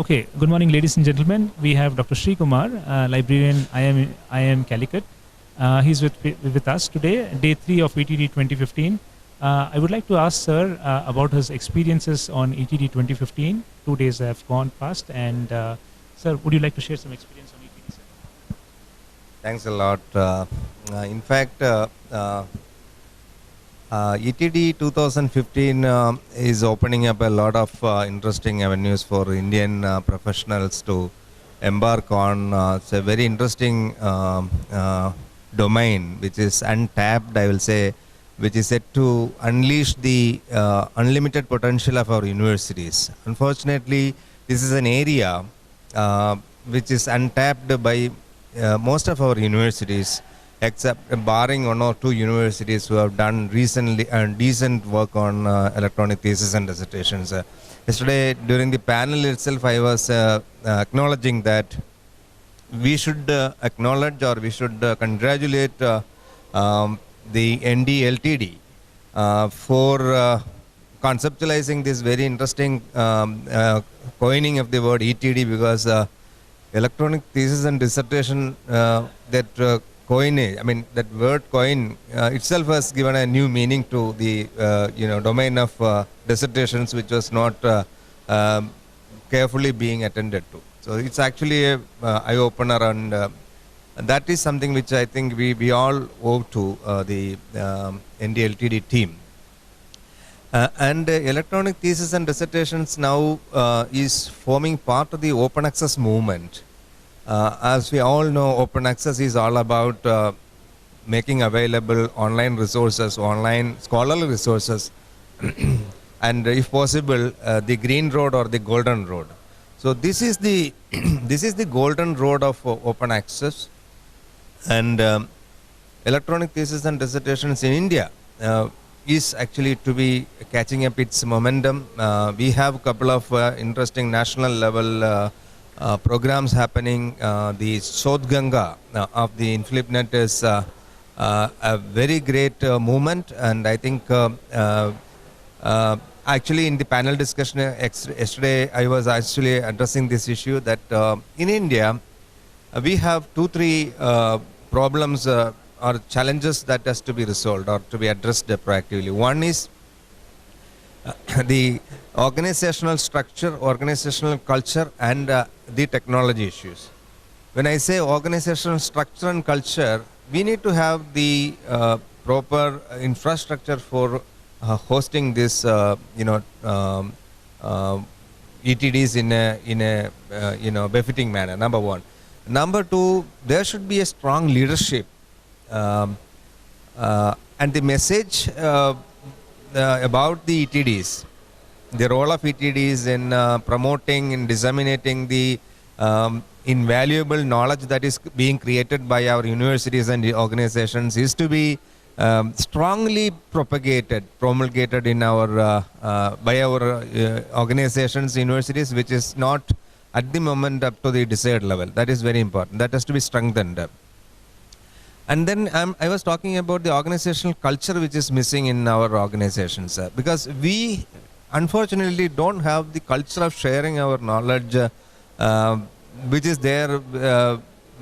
Okay, good morning, ladies and gentlemen. We have Dr. Sreekumar, librarian IIM Calicut. He's with us today, day 3 of ETD 2015. I would like to ask Sir about his experiences on ETD 2015. 2 days have gone past, and Sir, would you like to share some experience on ETD, sir? Thanks a lot. In fact, ETD 2015 is opening up a lot of interesting avenues for Indian professionals to embark on. It's a very interesting domain which is untapped, I will say, which is set to unleash the unlimited potential of our universities. Unfortunately, this is an area which is untapped by most of our universities, except barring one or two universities who have done recently decent work on electronic thesis and dissertations. Yesterday during the panel itself, I was acknowledging that we should acknowledge, or we should congratulate the NDLTD for conceptualizing this very interesting coining of the word ETD, because electronic thesis and dissertation, that coinage, I mean that word coin itself has given a new meaning to the domain of dissertations, which was not carefully being attended to. So it's actually a eye-opener, and that is something which I think we all owe to the NDLTD team. And electronic thesis and dissertations now is forming part of the open access movement. As we all know, open access is all about making available online resources, online scholarly resources, and if possible, the green road or the golden road. So this is the this is the golden road of open access, and electronic thesis and dissertations in India is actually to be catching up its momentum. We have a couple of interesting national level programs happening. The South Ganga of the InflipNet is a very great movement, and I think actually in the panel discussion yesterday, I was actually addressing this issue that in India we have 2-3 problems or challenges that has to be resolved or to be addressed proactively. One is the organizational structure, organizational culture, and the technology issues. When I say organizational structure and culture, we need to have the proper infrastructure for hosting this, ETDs in a befitting manner. Number one. Number two, there should be a strong leadership, and the message about the ETDs, the role of ETDs in promoting and disseminating the invaluable knowledge that is being created by our universities and the organizations is to be strongly promulgated in our by our organizations, universities, which is not at the moment up to the desired level. That is very important. That has to be strengthened. And then I was talking about the organizational culture which is missing in our organizations, because we unfortunately don't have the culture of sharing our knowledge, which is there,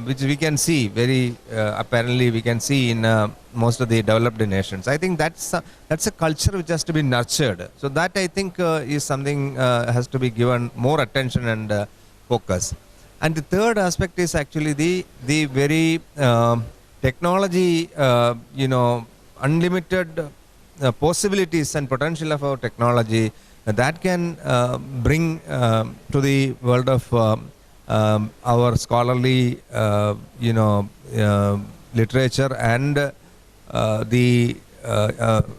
which we can see very apparently we can see in most of the developed nations. I think that's a culture which has to be nurtured. So that I think is something has to be given more attention and focus. And the third aspect is actually the very technology, unlimited possibilities and potential of our technology that can bring to the world of our scholarly, literature and the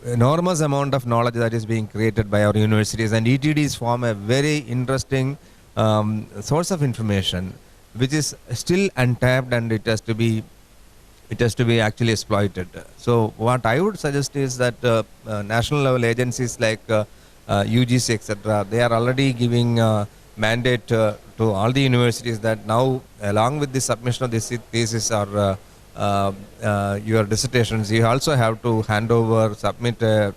enormous amount of knowledge that is being created by our universities. And ETDs form a very interesting source of information, which is still untapped, and it has to be actually exploited. So what I would suggest is that national level agencies like UGC, etc., they are already giving mandate to all the universities that now, along with the submission of this thesis or your dissertations, you also have to submit a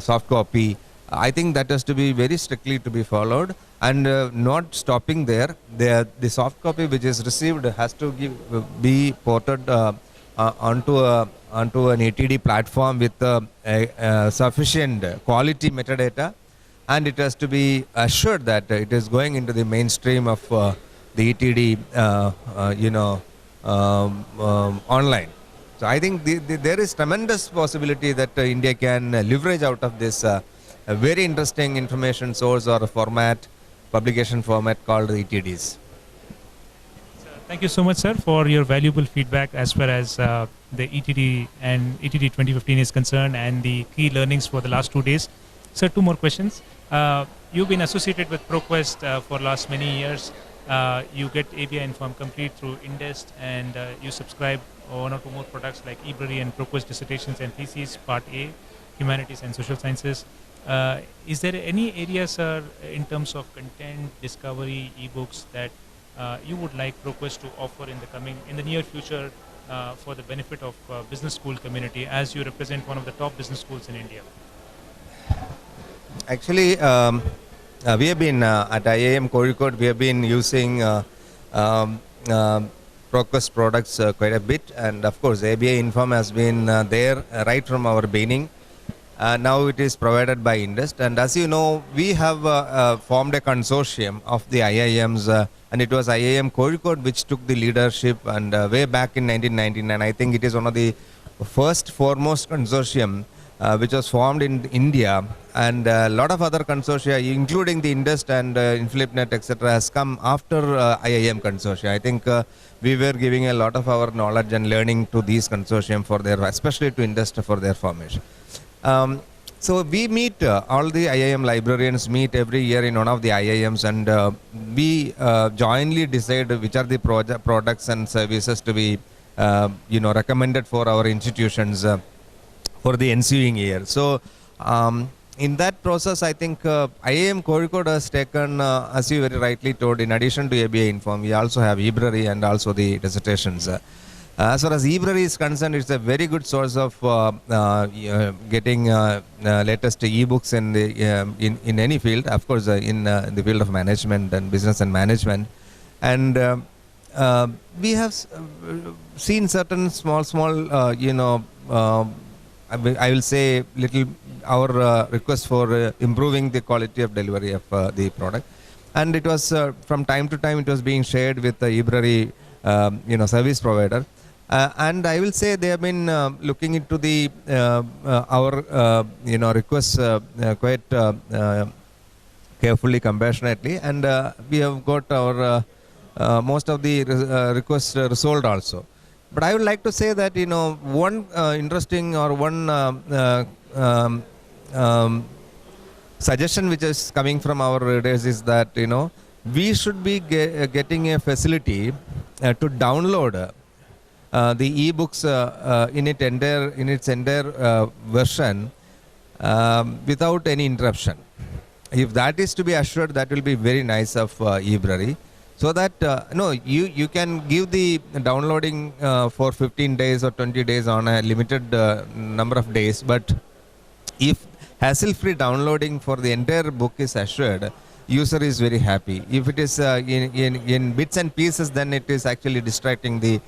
soft copy. I think that has to be very strictly to be followed, And not stopping there, the soft copy which is received has to be ported onto an ATD platform with sufficient quality metadata, and it has to be assured that it is going into the mainstream of the ETD, online. So I think there is tremendous possibility that India can leverage out of this a very interesting information source or a format, publication format called ETDs. Thank you so much, sir, for your valuable feedback as far as the ETD and ETD 2015 is concerned and the key learnings for the last 2 days. Sir, 2 more questions. You've been associated with ProQuest for last many years. You get ABI Inform Complete through Indest, and you subscribe 1 or 2 more products like Librarian, ProQuest Dissertations and Theses, Part A, Humanities and Social Sciences. Is there any areas, sir, in terms of content, discovery, ebooks that you would like ProQuest to offer in the near future for the benefit of business school community, as you represent one of the top business schools in India? Actually, we have been at IIM Kozhikode, we have been using ProQuest products quite a bit, and of course ABI Inform has been there right from our beginning. Now it is provided by Indest, and as you know, we have formed a consortium of the IIMs, and it was IIM Kozhikode which took the leadership, and way back in 1999, I think it is one of the foremost consortium which was formed in India, and a lot of other consortia, including the Indest and InflipNet, etc., has come after IIM consortia. I think we were giving a lot of our knowledge and learning to these consortium for their, especially to Indest for their formation. So we meet, all the IIM librarians meet every year in one of the IIMs, and we jointly decide which are the products and services to be recommended for our institutions for the ensuing year. So in that process, I think IIM Kozhikode has taken, as you very rightly told, in addition to ABI Inform, we also have Library and also the dissertations. As far as Library is concerned, it's a very good source of getting latest ebooks in the in any field. Of course, in the field of management and business and management, and we have seen certain small I will say little our request for improving the quality of delivery of the product, and it was from time to time it was being shared with the Library service provider. And I will say they have been looking into the our requests quite carefully, compassionately, and we have got our most of the requests resolved also. But I would like to say that one interesting or one suggestion which is coming from our readers is that we should be getting a facility to download the ebooks in its entire version without any interruption. If that is to be assured, that will be very nice of Library, so that you can give the downloading for 15 days or 20 days on a limited number of days, but if hassle-free downloading for the entire book is assured, user is very happy. If it is in bits and pieces, then it is actually distracting the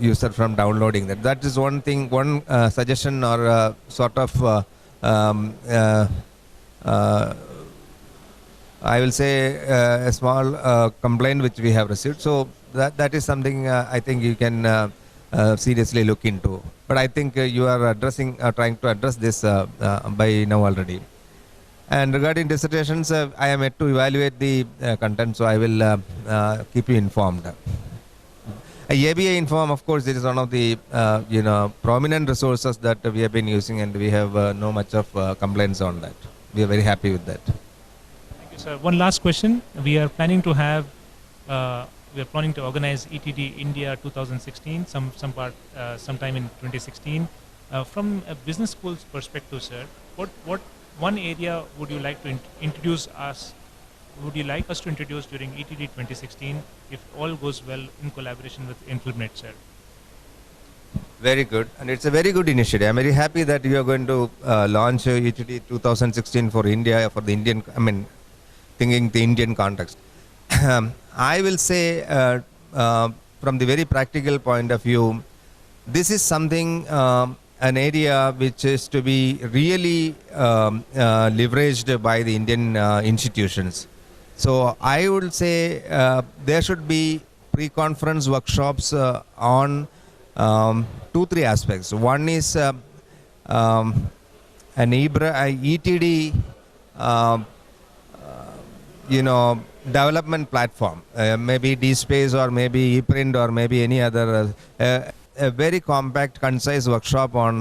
user from downloading that. That is one thing, one suggestion or sort of I will say a small complaint which we have received. So that is something I think you can seriously look into. But I think you are trying to address this by now already. And regarding dissertations, I am yet to evaluate the content, so I will keep you informed. ABI Inform, of course, it is one of the prominent resources that we have been using, and we have no much of complaints on that. We are very happy with that. Thank you, sir. One last question. We are planning to have, we are planning to organize ETD India 2016, sometime in 2016. From a business school's perspective, sir, what one area would you like to introduce us? Would you like us to introduce during ETD 2016, if all goes well in collaboration with InflipNet, sir? Very good, and it's a very good initiative. I'm very happy that you are going to launch ETD 2016 for India, for the Indian, thinking the Indian context. I will say from the very practical point of view, this is something, an area which is to be really leveraged by the Indian institutions. So I would say there should be pre-conference workshops on 2-3 aspects. One is an ETD development platform, maybe DSpace or maybe ePrint or maybe any other, a very compact, concise workshop on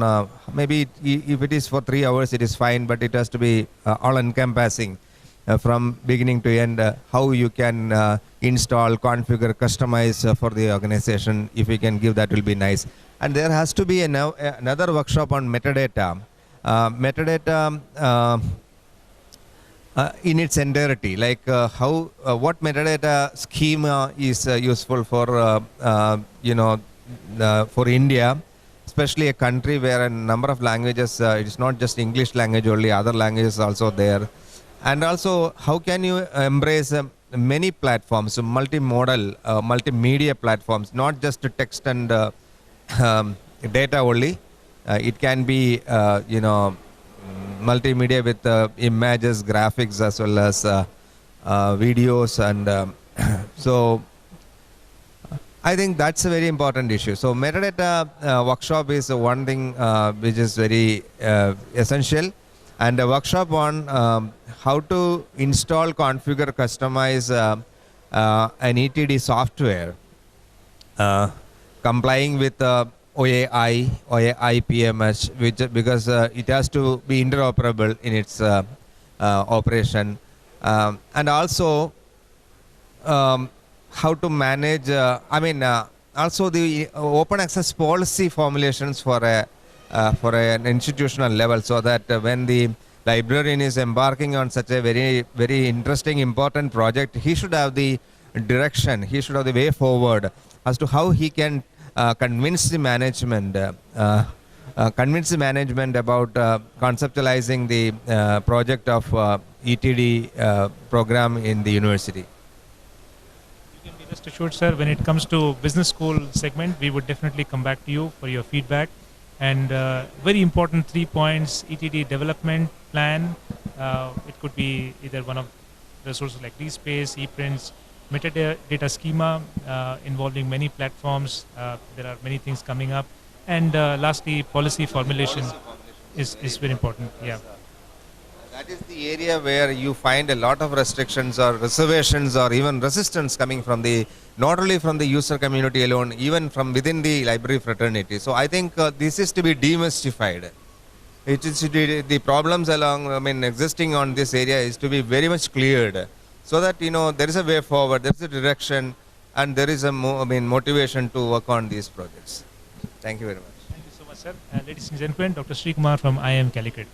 maybe if it is for 3 hours, it is fine, but it has to be all-encompassing from beginning to end, how you can install, configure, customize for the organization. If we can give that, will be nice. And there has to be another workshop on metadata. Metadata in its entirety, like what metadata schema is useful for for India, especially a country where a number of languages, it is not just English language only, other languages also there. And also, how can you embrace many platforms, multimodal, multimedia platforms, not just text and data only. It can be, multimedia with images, graphics, as well as videos. And so I think that's a very important issue. So metadata workshop is one thing which is very essential. And a workshop on how to install, configure, customize an ETD software complying with OAI PMS, because it has to be interoperable in its operation, and also how to manage. Also the open access policy formulations for an institutional level, so that when the librarian is embarking on such a very, very interesting, important project, he should have the direction, he should have the way forward as to how he can convince the management about conceptualizing the project of ETD program in the university. You can be rest assured, sir, when it comes to business school segment, we would definitely come back to you for your feedback. And very important 3 points: ETD development plan. It could be either one of resources like DSpace, ePrints, metadata schema involving many platforms. There are many things coming up. And lastly, policy formulation is very important. Yeah. That is the area where you find a lot of restrictions or reservations or even resistance coming from not only from the user community alone, even from within the library fraternity. So I think this is to be demystified. It is the problems existing on this area is to be very much cleared, so that there is a way forward, there is a direction, and there is a motivation to work on these projects. Thank you very much. Thank you so much, sir. Ladies and gentlemen, Dr. Sreekumar from IIM Calicut.